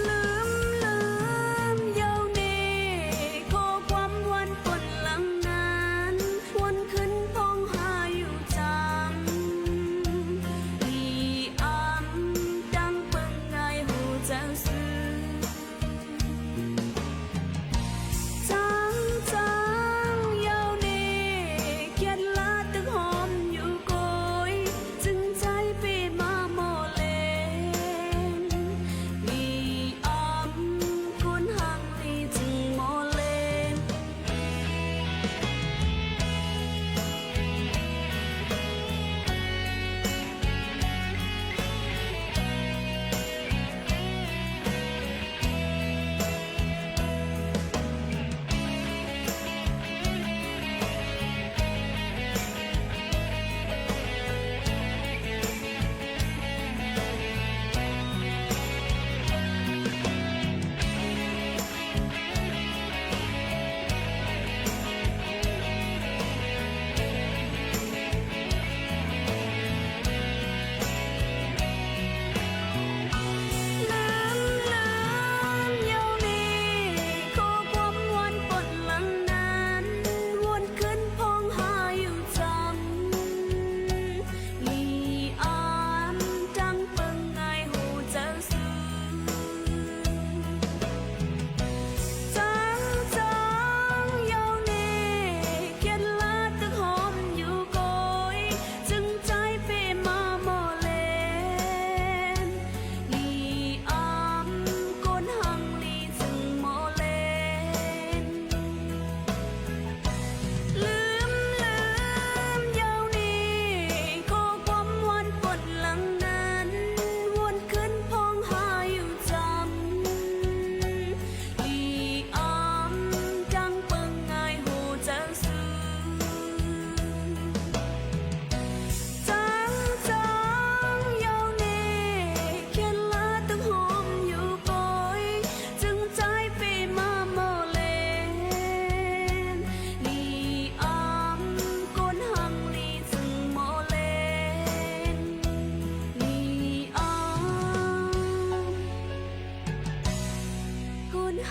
Speaker 1: ลืม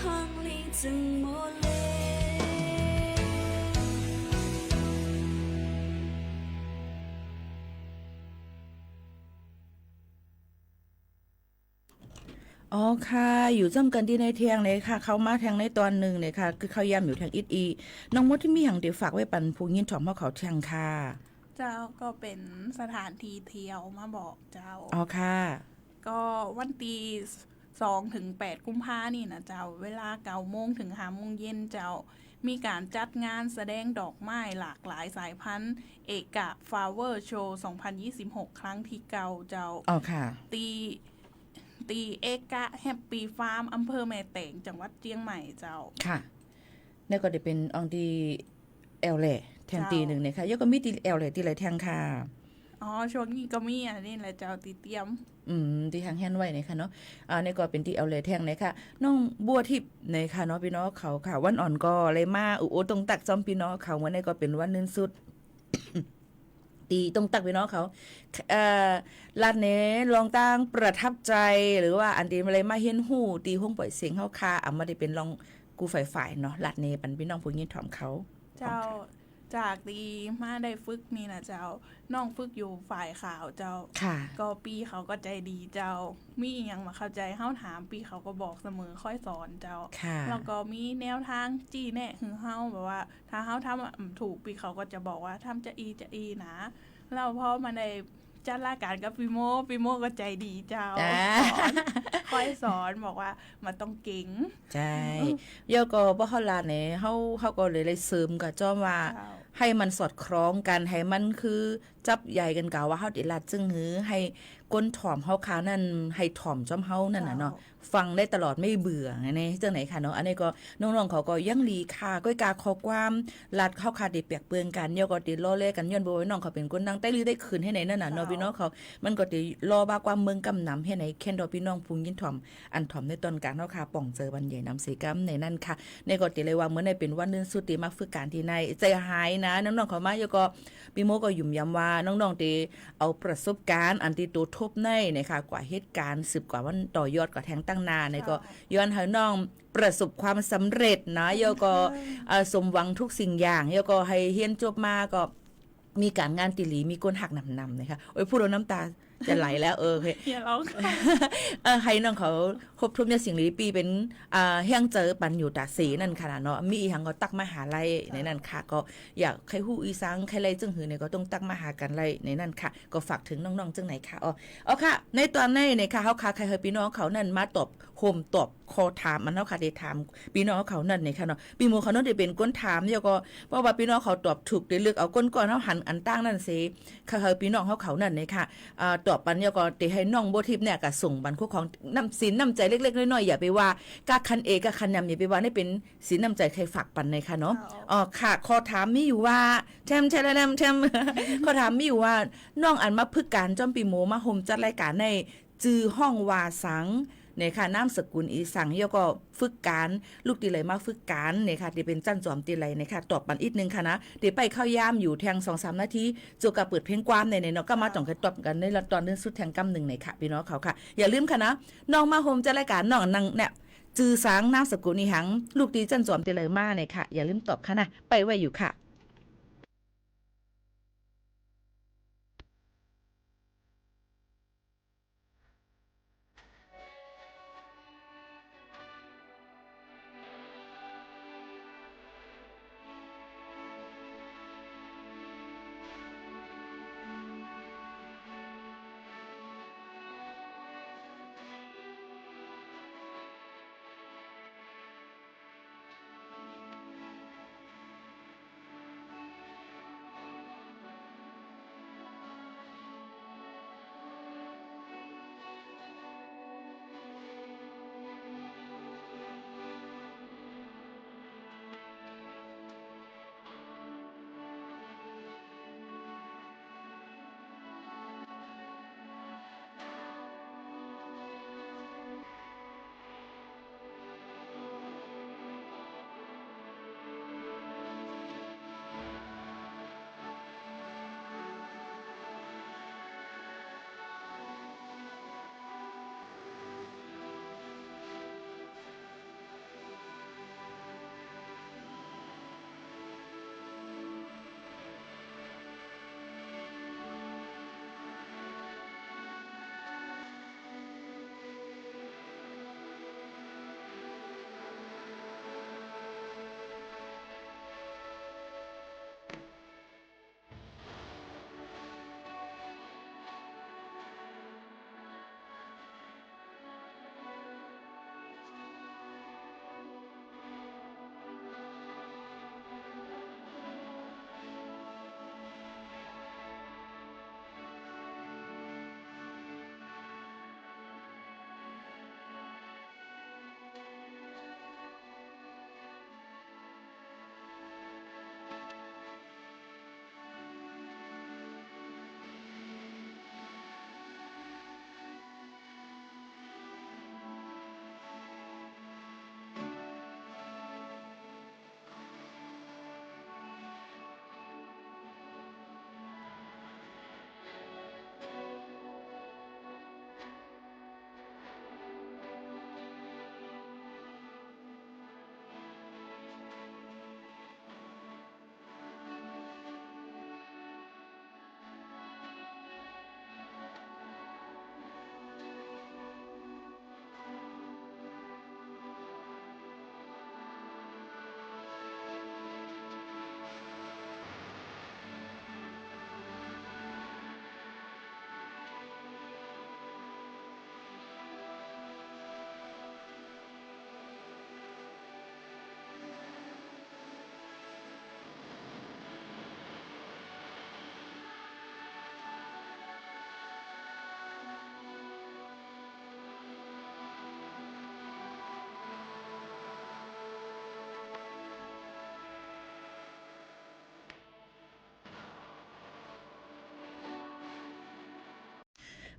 Speaker 1: 行里怎么累？
Speaker 16: อ๋อค่ะอยู่จำกันที่ในเทียงเลยค่ะเขามาแทงในตอนหนึ่งเลยค่ะคือเขาย้ำอยู่ทางอิดอีน้องมดที่มีอย่างเดี๋ยวฝากไว้ปันผู้ยินถอมเพราะเขาแทงค่ะ
Speaker 15: เจ้าก็เป็นสถานที่เที่ยวมาบอกเจ้า
Speaker 16: อ๋อค่ะ
Speaker 15: ก็วันที่2-8 กุมภานี่นะเจ้าเวลา9 โมงถึง5 โมงเย็นเจ้ามีการจัดงานแสดงดอกไม้หลากหลายสายพันธุ์เอกะฟลาเวอร์โชว์2026ครั้งที่เก่าเจ้า
Speaker 16: อ๋อค่ะ
Speaker 15: ตีเอกะแฮปปี้ฟาร์มอำเภอแม่แตงจังหวัดเชียงใหม่เจ้า
Speaker 16: ค่ะนี่ก็จะเป็นองดีแอลเล่แทงตีหนึ่งเนี่ยค่ะยกก็มีตีแอลเล่ตีอะไรแทงค่ะ
Speaker 15: อ๋อช่วงนี้ก็มีอันนี้แหละเจ้าตีเตรียม
Speaker 16: ที่ทางแฮนไว้เนี่ยค่ะเนาะนี่ก็เป็นที่เอาเลยแทงเนี่ยค่ะน้องบัวทิพย์เนี่ยค่ะเนาะพี่น้องเขาค่ะวันอ่อนก็เลยมาโอ้ตรงตักจอมพี่น้องเขาวันนี้ก็เป็นวันนึงสุด ตีตรงตักพี่น้องเขาลาดเน้ลองตั้งประทับใจหรือว่าอันดีอะไรมาเฮียนหูตีห้องปล่อยเสียงเขาค่ะมาได้เป็นลองกูฝ่ายเนาะลาดเน้ปันพี่น้องผู้ยินถอมเขา
Speaker 15: เจ้าจากดีมาได้ฝึกนี่นะเจ้าน้องฝึกอยู่ฝ่ายข่าวเจ้าก็ปีเขาก็ใจดีเจ้ามีอย่างมาเข้าใจเฮาถามปีเขาก็บอกเสมอค่อยสอนเจ้าแล้วก็มีแนวทางจี้แน่คือเฮาแบบว่าถ้าเฮาทำถูกปีเขาก็จะบอกว่าทำจะอีนะแล้วพอมาในจัดรายการกับปีโมก็ใจดีเจ้าค่อยสอนบอกว่ามันต้องเก่ง
Speaker 16: ใช่เยอะก็บ่เฮาลาเนี่ยเฮาก็เลยเสริมกับจ้อมว่าให้มันสอดคล้องกันให้มันคือจับใหญ่กันกะว่าเฮาติลาดจึงหือให้ก้นถ่อมเฮาขานั่นให้ถ่อมจ้อมเฮานั่นน่ะเนาะฟังได้ตลอดไม่เบื่อในจังไหนค่ะเนาะอันนี้ก็น้องๆเขาก็ยังลีค่ะก้อยกาขอความลาดเข้าคาดิเปียกเปื้อนกันเยาก็ติล้อเล่กันย้อนบ่ว่าน้องเขาเป็นคนดังใต้ลือได้คืนให้ไหนนั่นน่ะเนาะพี่น้องเขามันก็ติรอบ่าความเมืองกำนำให้ไหนแค่นดอกพี่น้องพุงยินถ่อมอันถ่อมในตอนกลางเนาะค่ะป่องเจอบันใหญ่นำสีกำในนั่นค่ะในก็ติเลยว่าเมื่อในเป็นวันนึงสุดติมาฝึกการที่ในใจหายนะน้องๆเขามาเยาก็พี่โมก็ยุ่มย้ำว่าน้องๆติเอาประสบการณ์อันที่ตัวทบในนะคะกว่าเหตุการณ์10 กว่าวันต่อยอดกว่าแทงตั้งนานในก็ย้อนให้น้องประสบความสำเร็จนะโยก็สมหวังทุกสิ่งอย่างโยก็ให้เฮียนจบมาก็มีการงานติหลีมีก้นหักนำนะคะโอ้ยพูดแล้วน้ำตาจะไหลแล้ว
Speaker 15: อย่าร้อง
Speaker 16: ให้น้องเขาครบทุกเนี่ยสิ่งนี้ปีเป็นเฮียงเจอปันอยู่ตาสีนั่นค่ะเนาะมีอีหังก็ตักมหาลัยในนั่นค่ะก็อยากใครฮู้อีสังใครไรจึงหือเนี่ยก็ต้องตักมหากันไรในนั่นค่ะก็ฝากถึงน้องๆจึงไหนค่ะอ๋อค่ะในตอนนี้เนี่ยค่ะเฮาค่ะใครเฮาพี่น้องเขานั่นมาตบโฮมตบคอถามมันเนาะค่ะได้ถามพี่น้องเขานั่นเนี่ยค่ะเนาะพี่โมเขาเนาะได้เป็นก้นถามแล้วก็เพราะว่าพี่น้องเขาตอบถูกได้เลือกเอาก้นก่อนเฮาหันอันตั้งนั่นสิค่ะเฮาพี่น้องเขานั่นเนี่ยค่ะตอบปันแล้วก็ได้ให้น้องโบทิพย์เนี่ยก็ส่งบันคู่ของน้ำสินน้ำใจเล็กๆน้อยๆอย่าไปว่ากะคันเอกะคันยำอย่าไปว่านี่เป็นสินน้ำใจใครฝากปันเลยค่ะเนาะค่ะขอถามมีอยู่ว่าแชมขอถามมีอยู่ว่าน้องอันมาพึกการจอมปีโมมาโฮมจัดรายการในจือห้องวาสังเนี่ยค่ะนามสกุลอีสังแล้วก็ฝึกการลูกตีไหลมาฝึกการเนี่ยค่ะที่เป็นจั่นจอมตีไหลเนี่ยค่ะตอบปันอีกนึงค่ะนะเดี๋ยวไปเข้ายามอยู่แทง 2-3 นาทีจบกับเปิดเพลงความในเนาะก็มาจ่องกันตอบกันในตอนนึงสุดแทงกำ1ในค่ะพี่น้องเขาค่ะอย่าลืมค่ะนะน้องมาโฮมจัดรายการน้องนั่งเนี่ยจือสังนามสกุลอีหังลูกตีจั่นจอมตีไหลมาเนี่ยค่ะอย่าลืมตอบค่ะนะไปไว้อยู่ค่ะ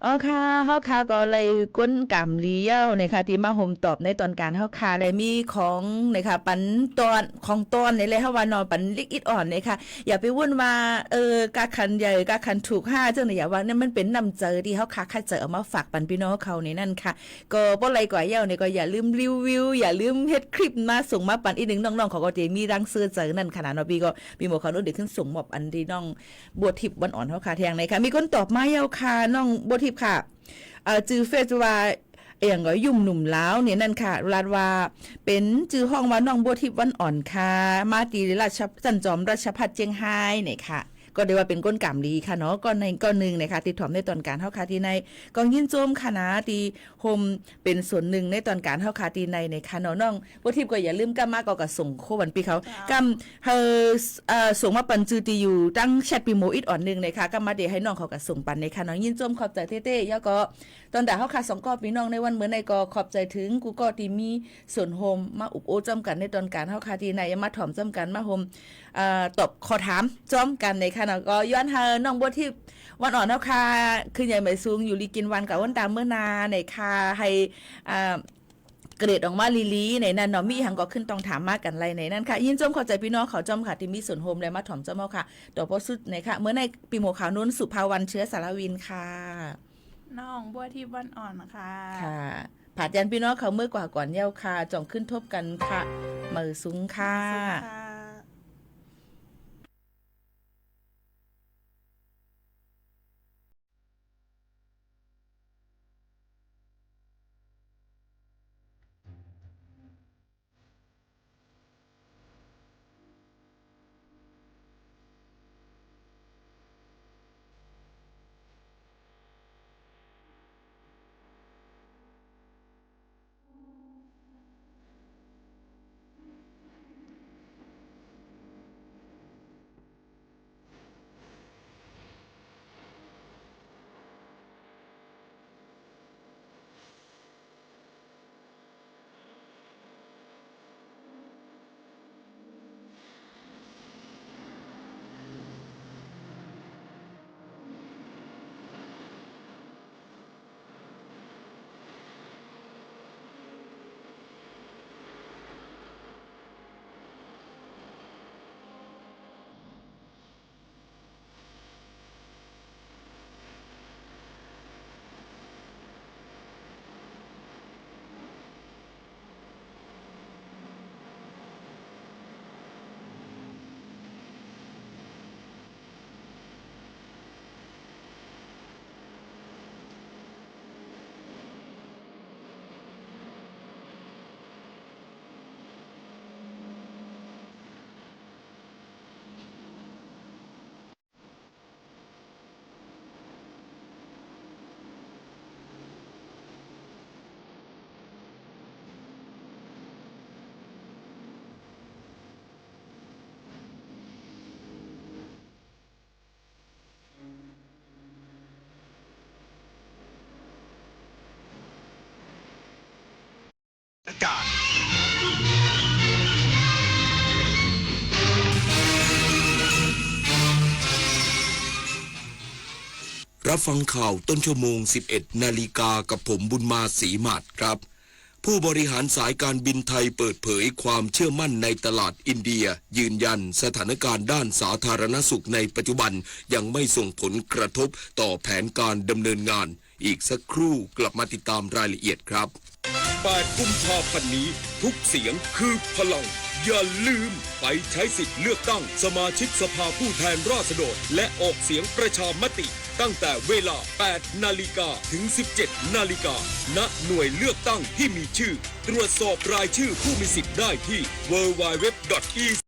Speaker 16: อ๋อค่ะเฮาค่ะก็เลยก้นกำลีเย้านะคะที่มาห่มตอบในตอนการเฮาค่ะเลยมีของนะคะปันตอนของตอนนี่เลยเฮาว่านอนปันลิกอิดอ่อนนะคะอย่าไปวุ่นว่ากาคันใหญ่กาคันถูก5จังได๋อย่าว่านั่นมันเป็นน้ำเจอที่เฮาคัดเจอเอามาฝากปันพี่น้องเขานี่นั่นค่ะก็บ่ไรกว่าเย้านี่ก็อย่าลืมรีวิวอย่าลืมเฮ็ดคลิปมาส่งมาปันอีกนึงน้องๆเขาก็จะมีรังเสื้อเจอนั่นขนาดเนาะพี่ก็มีหมอเขาโน้นเดี๋ยวขึ้นส่งมอบอันที่น้องบัวทิพย์วันอ่อนเฮาค่ะแทงนะคะมีคนตอบมาเย้าค่ะน้องบัวทิพย์ค่ะจือเฟซว่าอย่างก็ยุ่มหนุ่มแล้วเนี่ยนั่นค่ะลาดว่าเป็นจือห้องว่าน้องบัวทิพย์วันอ่อนค่ะมาตีราชจันจอมราชพัฒเจียงไฮ้เนี่ยค่ะก็ได้ว่าเป็นก้นกำลีค่ะเนาะก้อนในก้อนหนึ่งนะคะติดถอมในตอนการเฮาคาทีในกองยินโจมค่ะนะตีโฮมเป็นส่วนหนึ่งในตอนการเฮาคาทีในค่ะเนาะน้องบัวทิพย์ก็อย่าลืมกำมาก็ส่งโควันปีเขากำส่งมาปันจือตีอยู่ตั้งแชทปีโมอิดอ่อนนึงนะคะกำมาเดี๋ยวให้น้องเขาก็ส่งปันในค่ะน้องยินโจมขอบใจเต้ๆแล้วก็ตอนด่าเฮาคา2กอพี่น้องในวันเหมือนในก็ขอบใจถึงกูก็ที่มีส่วนโฮมมาอุบโอจำกันในตอนการเฮาคาทีในมาถ่อมจำกันมาโฮมตอบขอถามจ้อมกันในค่ะก็ย้อนหาน้องบัวที่วันอ่อนเนาะค่ะคือใหญ่ใหม่สูงอยู่ลีกินวันกับวันตามเมื่อนาในค่ะให้เกรดออกมาลีในนั้นเนาะมีหังก็ขึ้นต้องถามมากกันไรในนั้นค่ะยินจมเข้าใจพี่น้องเขาจอมค่ะที่มีส่วนโฮมและมาถ่อมจอมเอาค่ะดอกพอสุดในค่ะเมื่อในปีโมขาวนุ่นสุภาวันเชื้อสารวินค่ะ
Speaker 15: น้องบัวที่วันอ่อนนะคะ
Speaker 16: ค่ะผาดยันพี่น้องเขาเมื่อกว่าก่อนเย้าค่ะจ่องขึ้นทบกันค่ะมือสูงค่ะ
Speaker 17: อากาศรับฟังข่าวต้นชั่วโมง 11 นาฬิกากับผมบุญมาศรีหมาดครับผู้บริหารสายการบินไทยเปิดเผยความเชื่อมั่นในตลาดอินเดียยืนยันสถานการณ์ด้านสาธารณสุขในปัจจุบันยังไม่ส่งผลกระทบต่อแผนการดำเนินงานอีกสักครู่กลับมาติดตามรายละเอียดครับ8 กุมภาพันธ์นี้ทุกเสียงคือพลังอย่าลืมไปใช้สิทธิ์เลือกตั้งสมาชิกสภาผู้แทนราษฎรและออกเสียงประชามติตั้งแต่เวลา 8 นาฬิกาถึง 17 นาฬิกาณหน่วยเลือกตั้งที่มีชื่อตรวจสอบรายชื่อผู้มีสิทธิ์ได้ที่ www.e